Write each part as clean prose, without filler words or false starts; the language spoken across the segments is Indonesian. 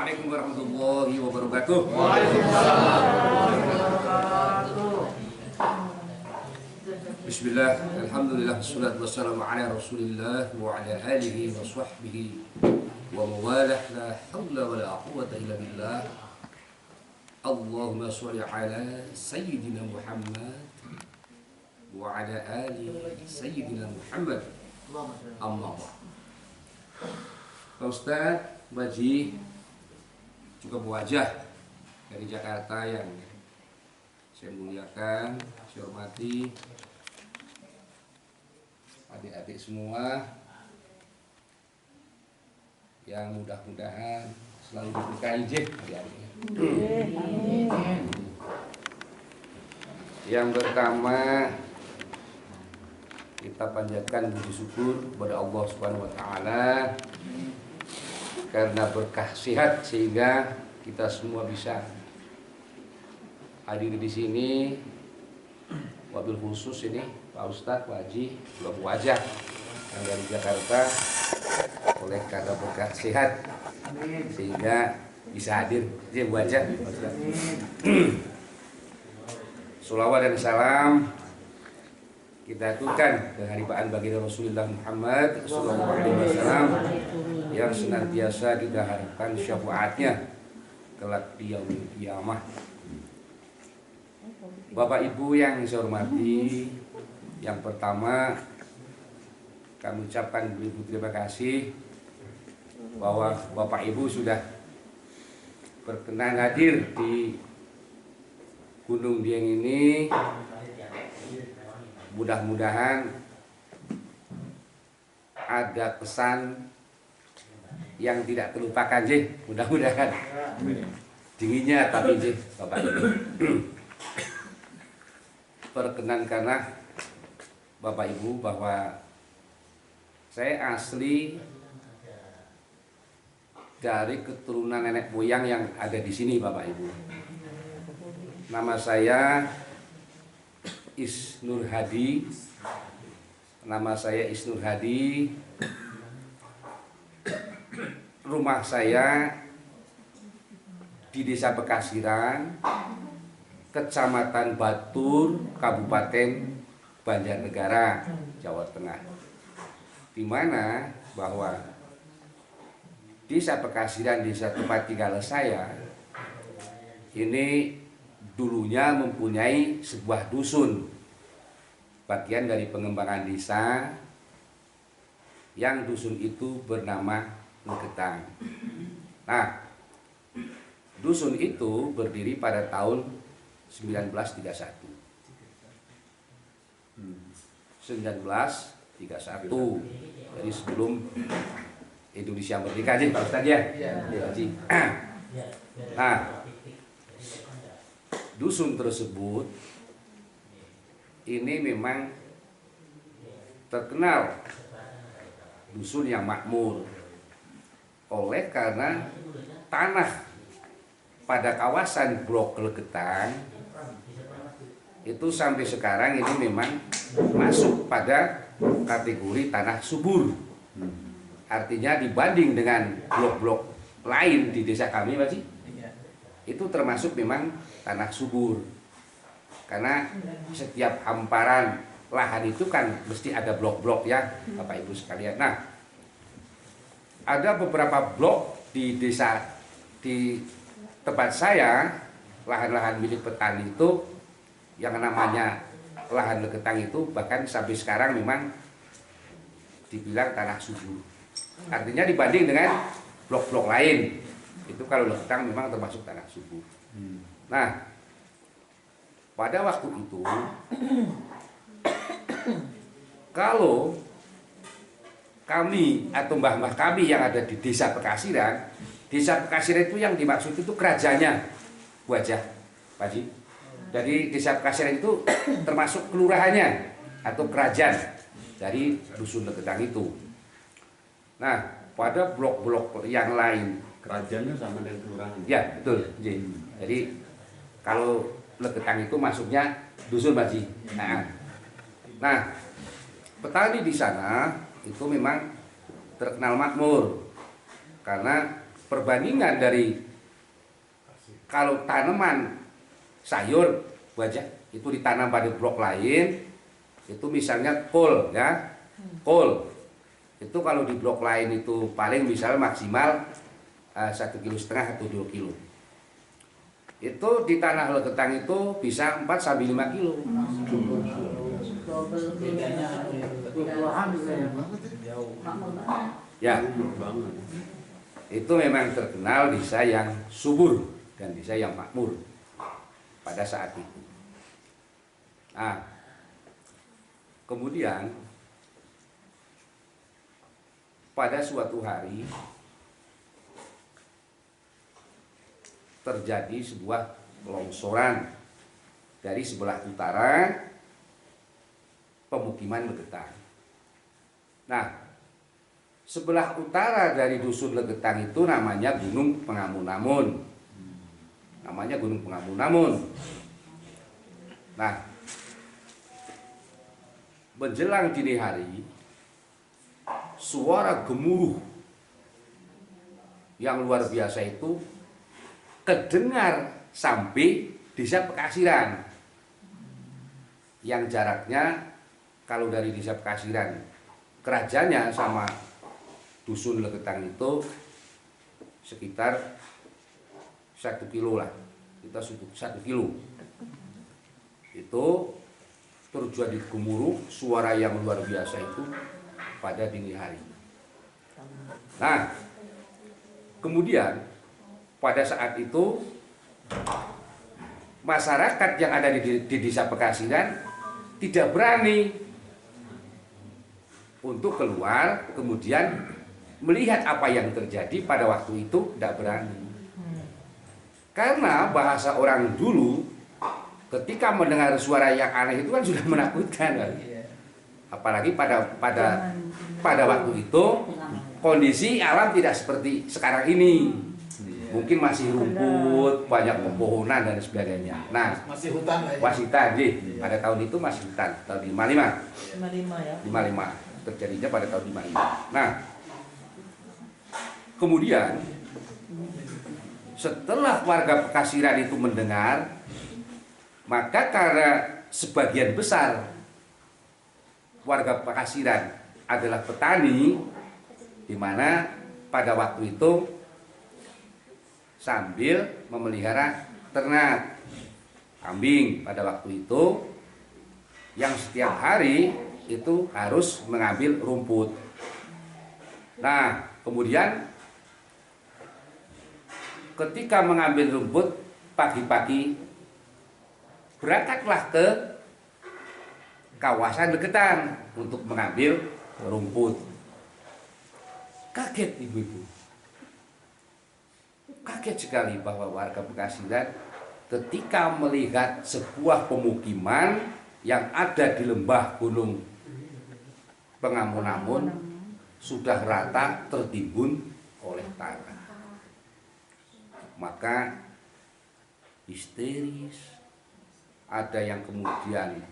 Assalamualaikum warahmatullahi wabarakatuh. Bismillah, alhamdulillah, wassalatu wassalamu ala rasulillah wa ala alihi wa sahbihi wa mawalah, la hawla wa la quwwata illa billah. Allahumma sholli ala sayyidina Muhammad wa ala ali sayyidina Muhammad. Amma ba'd. Pak Ustaz, Baji, juga wajah dari Jakarta yang saya muliakan, saya hormati, adik-adik semua yang mudah-mudahan selalu diberkahi adik-adiknya. Yang pertama, kita panjatkan puji syukur kepada Allah Subhanahu wa taala karena berkah sehat sehingga kita semua bisa hadir di sini. Wabil khusus ini Pak Ustadz, Pak Haji, Bapak Wajah yang dari Jakarta, oleh karena berkah sehat sehingga bisa hadir di wajah. Sholawat dan salam kita aturkan keharibaan baginda Rasulullah Muhammad sallallahu alaihi wasallam yang senantiasa kita harapkan syafaatnya kelak di yaumil qiyamah. Bapak Ibu yang saya hormati, yang pertama kami ucapkan beribu terima kasih bahwa Bapak Ibu sudah berkenan hadir di Gunung Dieng ini. Mudah-mudahan ada pesan yang tidak terlupakan, mudah-mudahan. Dinginnya tapi Bapak Ibu. Perkenankanlah Bapak Ibu bahwa saya asli dari keturunan nenek moyang yang ada di sini, Bapak Ibu. Nama saya Isnur Hadi. Nama saya Isnur Hadi. Rumah saya di Desa Bekasiran, Kecamatan Batur, Kabupaten Banjarnegara, Jawa Tengah. Di mana bahwa Desa Bekasiran, desa tempat tinggal saya, ini dulunya mempunyai sebuah dusun, bagian dari pengembangan desa, yang dusun itu bernama Leketang. Nah, dusun itu berdiri pada tahun 1931. 1931. Jadi sebelum Indonesia merdeka, Pak Ustaz ya. Nah, dusun tersebut ini memang terkenal dusun yang makmur, oleh karena tanah pada kawasan Blok Leketang itu sampai sekarang ini memang masuk pada kategori tanah subur. Artinya dibanding dengan blok-blok lain di desa kami, Pak Ci, itu termasuk memang tanah subur. Karena setiap hamparan lahan itu kan mesti ada blok-blok ya, Bapak Ibu sekalian. Nah, ada beberapa blok di desa, di tempat saya, lahan-lahan milik petani itu yang namanya lahan Leketang itu bahkan sampai sekarang memang dibilang tanah subur. Artinya dibanding dengan blok-blok lain, itu kalau Leketang memang termasuk tanah subur. Nah, pada waktu itu kalau kami atau mbah-mbah kami yang ada di Desa Bekasiran itu yang dimaksud itu kerajaannya, Wajah, Pak Haji. Jadi Desa Bekasiran itu termasuk kelurahannya atau kerajaan dari dusun Leketang itu. Nah, pada blok-blok yang lain, kerajaannya sama dengan kelurahan. ya betul. Jadi kalau Leketang itu masuknya dusun, Pak Haji. Nah, petani di sana itu memang terkenal makmur karena perbandingan dari kalau tanaman sayur wajah itu ditanam pada blok lain, itu misalnya kol ya, kol itu kalau di blok lain itu paling misalnya maksimal 1,5 kilo atau 2 kilo. Itu di tanah leketang itu bisa 4 sampai 5 kilo. Ya, itu memang terkenal desa yang subur dan desa yang makmur pada saat itu. Nah, kemudian pada suatu hari terjadi sebuah longsoran dari sebelah utara pemukiman Legetang. Nah, sebelah utara dari dusun Legetang itu namanya Gunung Pengamun-Amun. Namanya Gunung Pengamun-Amun. Nah, menjelang dini hari, suara gemuruh yang luar biasa itu terdengar sampai desa Pekasiran, yang jaraknya kalau dari desa Pekasiran kerajaannya sama dusun Legetang itu sekitar 1 kilo lah, kita 1 kilo. Itu terjadi gemuruh suara yang luar biasa itu pada dini hari. Nah, kemudian pada saat itu masyarakat yang ada di desa Pekasiran tidak berani untuk keluar kemudian melihat apa yang terjadi pada waktu itu, tidak berani. Karena bahasa orang dulu ketika mendengar suara yang aneh itu kan sudah menakutkan kan? Apalagi pada waktu itu kondisi alam tidak seperti sekarang ini. Mungkin masih rumput, banyak pepohonan dan sebagainya. Nah, masih hutan lah ya. Masih hutan, pada tahun itu masih hutan, tahun 55. 55 ya. 55, terjadinya pada tahun 55. Nah, kemudian setelah warga Pekasiran itu mendengar, maka karena sebagian besar warga Pekasiran adalah petani, di mana pada waktu itu sambil memelihara ternak kambing pada waktu itu, yang setiap hari itu harus mengambil rumput. Nah, kemudian ketika mengambil rumput pagi-pagi berangkatlah ke kawasan Legetang untuk mengambil rumput. Kaget ibu-ibu, kaget sekali bahwa warga Pekasiran ketika melihat sebuah pemukiman yang ada di lembah Gunung Pengamun-Amun sudah rata tertimbun oleh tanah. Maka histeris, ada yang kemudian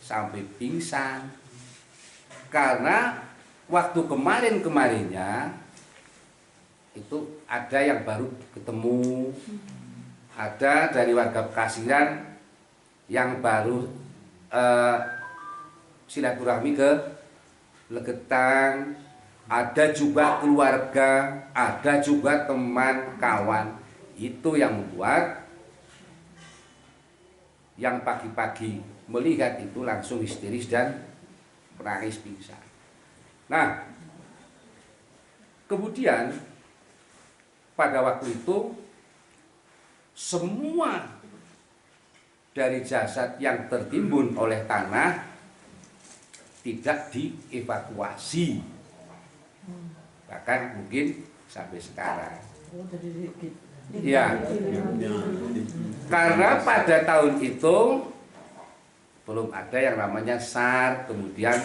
sampai pingsan, karena waktu kemarin-kemarinnya itu ada yang baru ketemu, ada dari warga Pekasiran yang baru silaturahmi ke Legetang, ada juga keluarga, ada juga teman kawan. Itu yang membuat yang pagi-pagi melihat itu langsung histeris dan menangis pingsan. Nah, kemudian pada waktu itu semua dari jasad yang tertimbun oleh tanah tidak dievakuasi, bahkan mungkin sampai sekarang. Ya, karena pada tahun itu belum ada yang namanya SAR, kemudian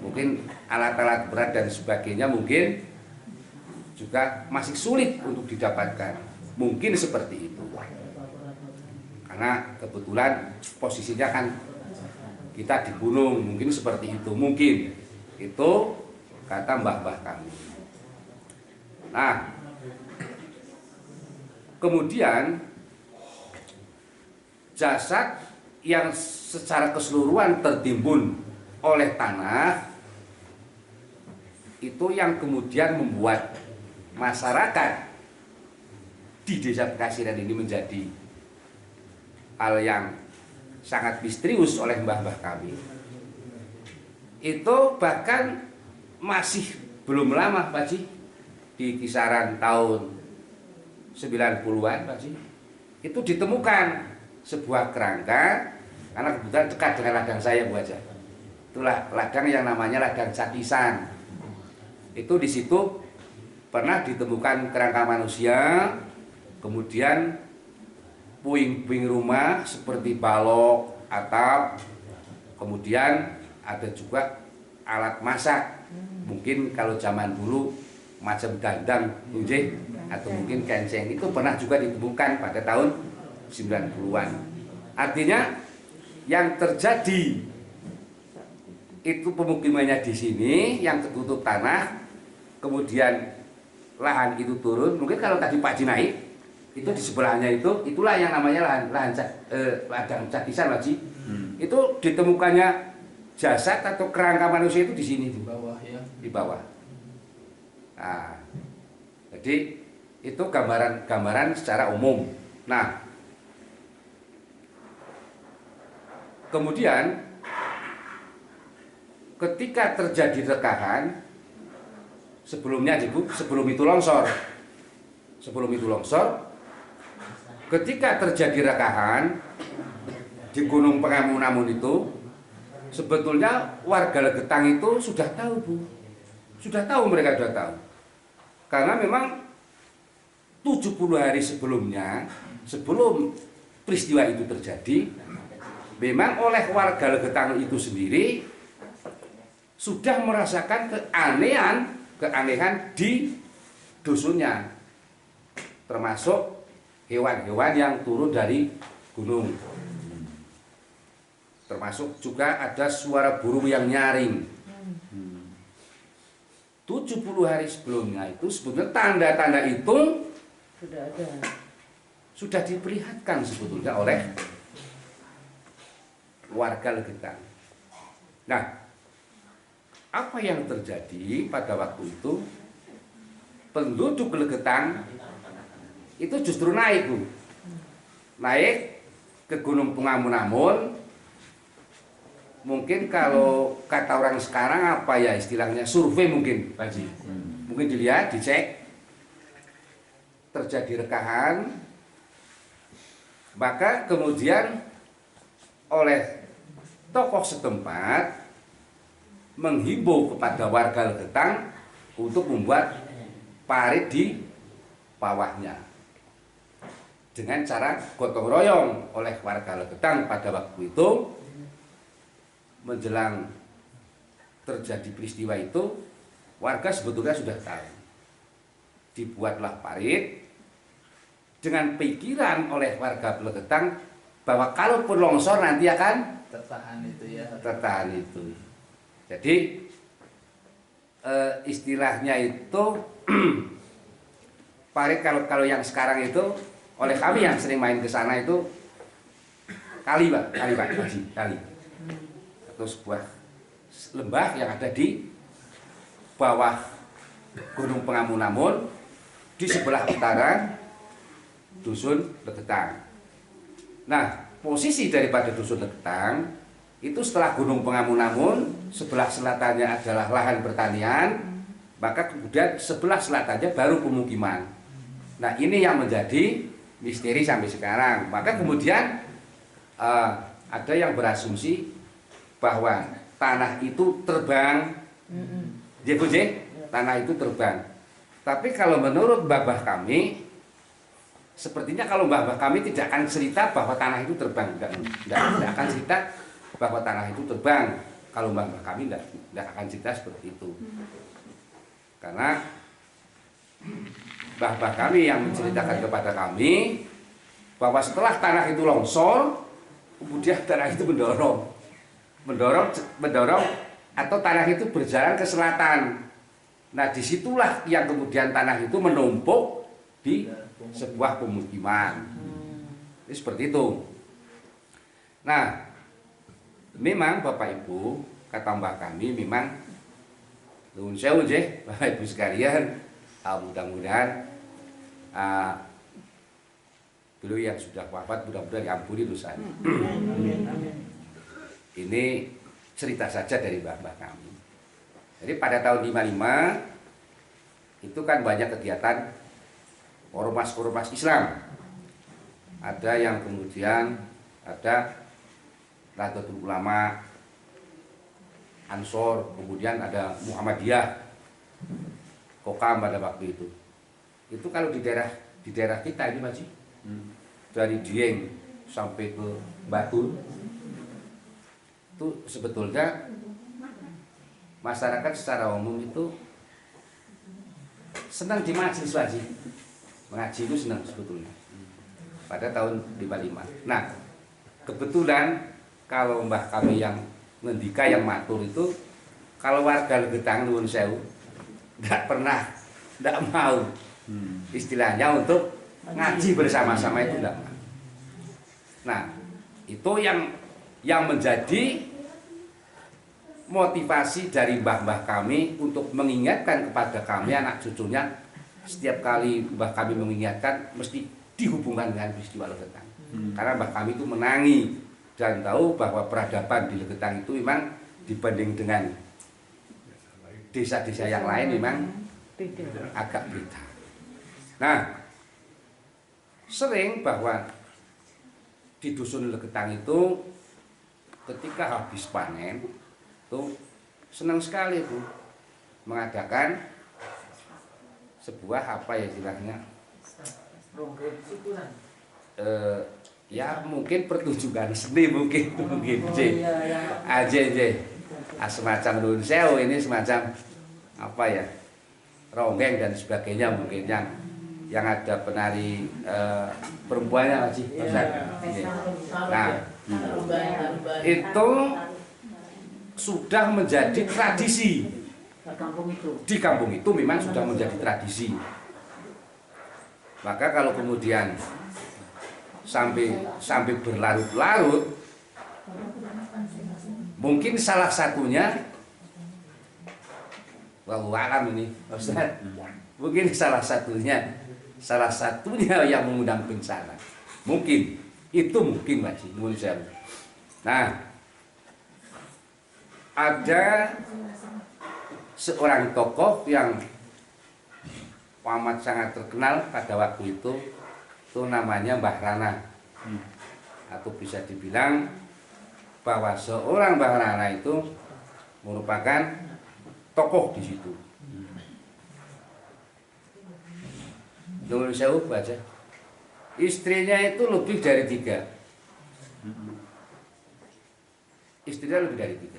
mungkin alat-alat berat dan sebagainya mungkin juga masih sulit untuk didapatkan, mungkin seperti itu. Karena kebetulan posisinya kan kita di gunung, mungkin seperti itu, mungkin itu kata mbah-mbah kami. Nah, kemudian jasad yang secara keseluruhan tertimbun oleh tanah itu yang kemudian membuat masyarakat di Desa Pekasiran ini menjadi hal yang sangat misterius oleh mbah-mbah kami. Itu bahkan masih belum lama Pak Ji, di kisaran tahun 90-an Pak Ji, itu ditemukan sebuah kerangka, karena kebetulan dekat dengan ladang saya Bu Haja. Itulah ladang yang namanya ladang Cakisan. Itu di situ pernah ditemukan kerangka manusia, kemudian puing-puing rumah seperti balok, atap, kemudian ada juga alat masak. Mungkin kalau zaman dulu macam dandang, atau mungkin kenceng, itu pernah juga ditemukan pada tahun 90-an. Artinya yang terjadi itu pemukimannya di sini yang tertutup tanah, kemudian lahan itu turun. Mungkin kalau tadi Pak Ji naik, itu di sebelahnya itulah yang namanya ladang Cakisan Pak Ji. Itu ditemukannya jasad atau kerangka manusia itu di sini di bawah ya. Di bawah. Nah, jadi itu gambaran secara umum. Nah, kemudian ketika terjadi rekahan, sebelum itu longsor, ketika terjadi rekahan di Gunung Pengamun itu, sebetulnya warga Legetang itu sudah tahu Bu, mereka sudah tahu, karena memang 70 hari sebelumnya, sebelum peristiwa itu terjadi, memang oleh warga Legetang itu sendiri sudah merasakan keanehan di dusunnya, termasuk hewan-hewan yang turun dari gunung, termasuk juga ada suara burung yang nyaring. 70 hari sebelumnya itu sebetulnya tanda-tanda itu sudah ada, sudah diperlihatkan sebetulnya oleh warga Legetang. Nah, apa yang terjadi pada waktu itu? Penduduk Legetang itu justru naik Bu, naik ke Gunung Pengamun. Mungkin kalau kata orang sekarang apa ya istilahnya, survei mungkin Pak Ji. Mungkin dilihat, dicek, terjadi rekahan, maka kemudian oleh tokoh setempat menghimbau kepada warga Legetang untuk membuat parit di bawahnya dengan cara gotong royong oleh warga Legetang. Pada waktu itu menjelang terjadi peristiwa itu, warga sebetulnya sudah tahu. Dibuatlah parit dengan pikiran oleh warga Legetang bahwa kalaupun longsor nanti akan tertahan itu ya. Tertahan itu. Jadi istilahnya itu parit, kalau yang sekarang itu oleh kami yang sering main ke sana itu kali Pak, kali. Atau sebuah lembah yang ada di bawah Gunung Pengamun di sebelah utara dusun Legetang. Nah, posisi daripada dusun Legetang itu setelah Gunung Pengamun, sebelah selatannya adalah lahan pertanian, maka kemudian sebelah selatannya baru pemukiman. Nah, ini yang menjadi misteri sampai sekarang. Maka kemudian ada yang berasumsi bahwa tanah itu terbang, tanah itu terbang. Tapi kalau menurut mbah-mbah kami, sepertinya kalau mbah-mbah kami tidak akan cerita bahwa tanah itu terbang, tidak akan cerita bahwa tanah itu terbang. Kalau mbah-mbah kami tidak akan cerita seperti itu, karena mbah-mbah kami yang menceritakan kepada kami bahwa setelah tanah itu longsor, kemudian tanah itu mendorong atau tanah itu berjalan ke selatan. Nah, disitulah yang kemudian tanah itu menumpuk di sebuah pemukiman. Ini seperti itu. Nah, memang Bapak Ibu, kata mbah kami memang nuwun sewu nggih Bapak Ibu sekalian, mudah-mudahan beliau yang sudah wafat mudah-mudahan diampuni dosanya. Ini cerita saja dari mbah-mbah kami. Jadi pada tahun 55 itu kan banyak kegiatan ormas-ormas Islam. Ada yang kemudian ada Nahdlatul Ulama, Ansor, kemudian ada Muhammadiyah, Kokam pada waktu itu. Itu kalau di daerah kita ini Mas, dari Dieng sampai ke Batu, itu sebetulnya masyarakat secara umum itu senang di majelis wajib. Mengaji itu senang sebetulnya pada tahun 55. Nah, kebetulan kalau mbah kami yang ngendika yang matur itu, kalau warga Legetang nuwun sewu tidak mau istilahnya untuk ngaji bersama-sama itu tidak mau. Nah, itu yang menjadi motivasi dari mbah-mbah kami untuk mengingatkan kepada kami anak cucunya, setiap kali mbah kami mengingatkan mesti dihubungkan dengan peristiwa Legetang. Karena mbah kami itu menangi dan tahu bahwa peradaban di Legetang itu memang dibanding dengan desa-desa yang lain memang agak beda. Nah, sering bahwa di dusun Legetang itu ketika habis panen itu senang sekali Bu mengadakan sebuah apa ya istilahnya ya mungkin pertunjukan seni mungkin semacam nuwun sewu, ini semacam apa ya ronggeng dan sebagainya mungkin yang ada penari perempuannya Pak Haji. Nah, itu sudah menjadi tradisi di kampung itu memang sudah menjadi tradisi. Maka kalau kemudian sampai berlarut-larut, mungkin salah satunya wallahu alam ini Ustaz, mungkin salah satunya yang mengundang bencana, mungkin itu mungkin masih nuwun sewu. Nah, ada seorang tokoh yang amat sangat terkenal pada waktu itu namanya Mbah Rana, atau bisa dibilang bahwa seorang Mbah Rana itu merupakan tokoh di situ. Nuwun sewu baca, istrinya itu lebih dari 3. Istrinya lebih dari 3.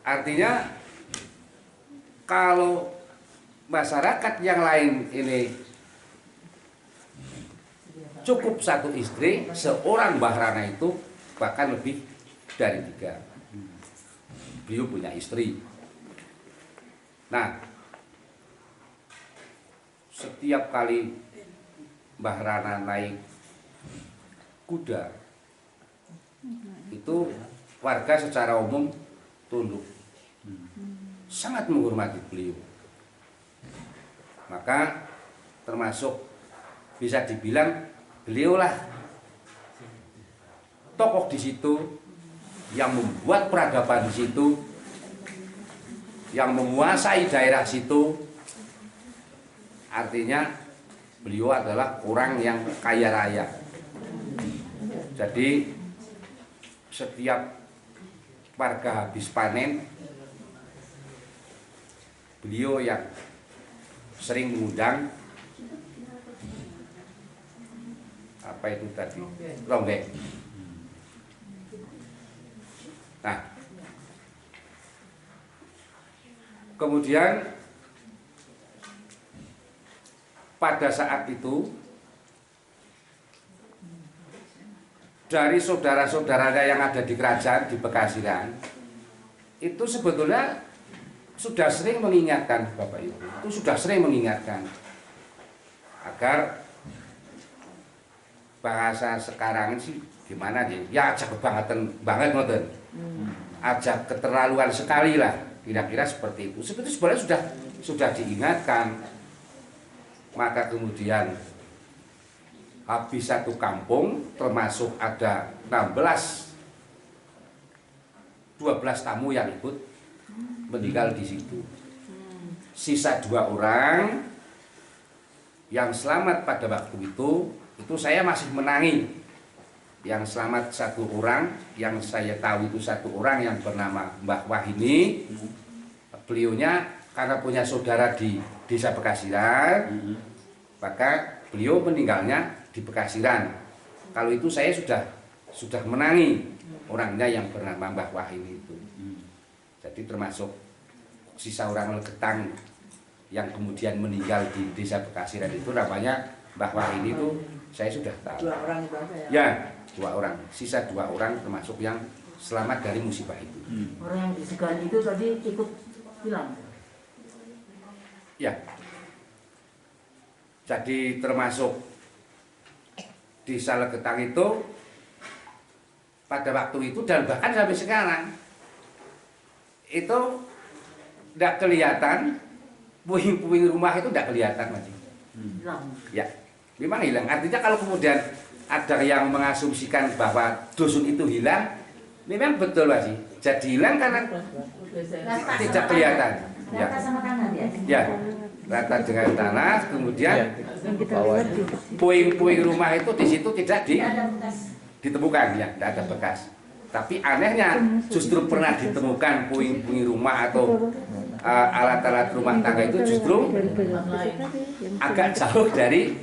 Artinya kalau masyarakat yang lain ini cukup 1 istri, seorang Mbah Rana itu bahkan lebih dari 3. Beliau punya istri. Nah, setiap kali Mbah Rana naik kuda, itu warga secara umum tunduk, sangat menghormati beliau. Maka termasuk bisa dibilang beliaulah tokoh di situ yang membuat peradaban di situ, yang menguasai daerah situ. Artinya beliau adalah orang yang kaya raya. Jadi setiap warga habis panen, beliau yang sering mengundang apa itu tadi, ronggeng. Nah, kemudian pada saat itu dari saudara-saudaranya yang ada di kerajaan di Bekasiran itu sebetulnya sudah sering mengingatkan Bapak Ibu, itu sudah sering mengingatkan agar bahasa sekarang sih gimana nih? Ya ajak kebangetan banget ngoten. Ajak keterlaluan sekali lah, kira-kira seperti itu. Seperti sebenarnya sudah diingatkan. Maka kemudian habis satu kampung termasuk ada 12 tamu yang ikut meninggal di situ. Sisa 2 orang yang selamat pada waktu itu saya masih menangi. Yang selamat 1 orang, yang saya tahu itu 1 orang yang bernama Mbah Wahini. Beliaunya karena punya saudara di Desa Bekasiran, maka beliau meninggalnya di Bekasiran. Kalau itu saya sudah menangi orangnya yang bernama Mbah Wahini itu. Jadi termasuk sisa orang Legetang yang kemudian meninggal di Desa Bekasiran itu namanya Mbah Wahini itu saya sudah tahu. 2 orang itu apa ya? Ya, 2 orang. Sisa 2 orang termasuk yang selamat dari musibah itu. Orang yang disegani itu tadi ikut hilang. Ya. Jadi termasuk Desa Legetang itu pada waktu itu dan bahkan sampai sekarang itu tidak kelihatan, puing-puing rumah itu tidak kelihatan masih. Hilang. Ya, memang hilang. Artinya kalau kemudian ada yang mengasumsikan bahwa dusun itu hilang, memang betul masih. Jadi hilang karena tidak kelihatan. Ya, Rata sama tanah ya? ya, rata dengan tanah. Kemudian puing-puing rumah itu di situ tidak Tidak ada bekas. ditemukan, ya, tidak ada bekas. Tapi anehnya justru pernah ditemukan puing-puing rumah atau alat-alat rumah tangga itu justru agak jauh dari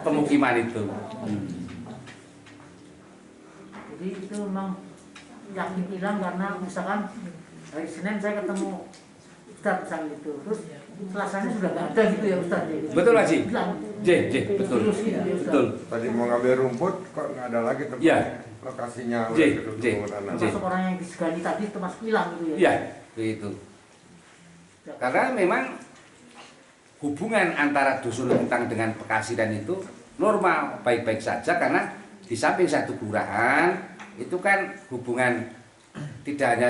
pemukiman itu. Jadi itu memang yakin hilang karena misalkan hari Senin saya ketemu Ustadz misalnya gitu, terus Selasanya sudah nggak ada gitu ya Ustadz ya. Betul Haji? Hilang. Betul. Terus gitu ya, Ustadz. Betul. Tadi mau ngambil rumput kok nggak ada lagi tempat Ya. lokasinya J, udah J. keduduk tanah. Termasuk orang yang disegani tadi termasuk hilang gitu ya. Iya, begitu. Karena memang hubungan antara Dusun Legetang dengan Bekasiran itu normal, baik-baik saja karena di samping satu kelurahan itu kan hubungan tidak hanya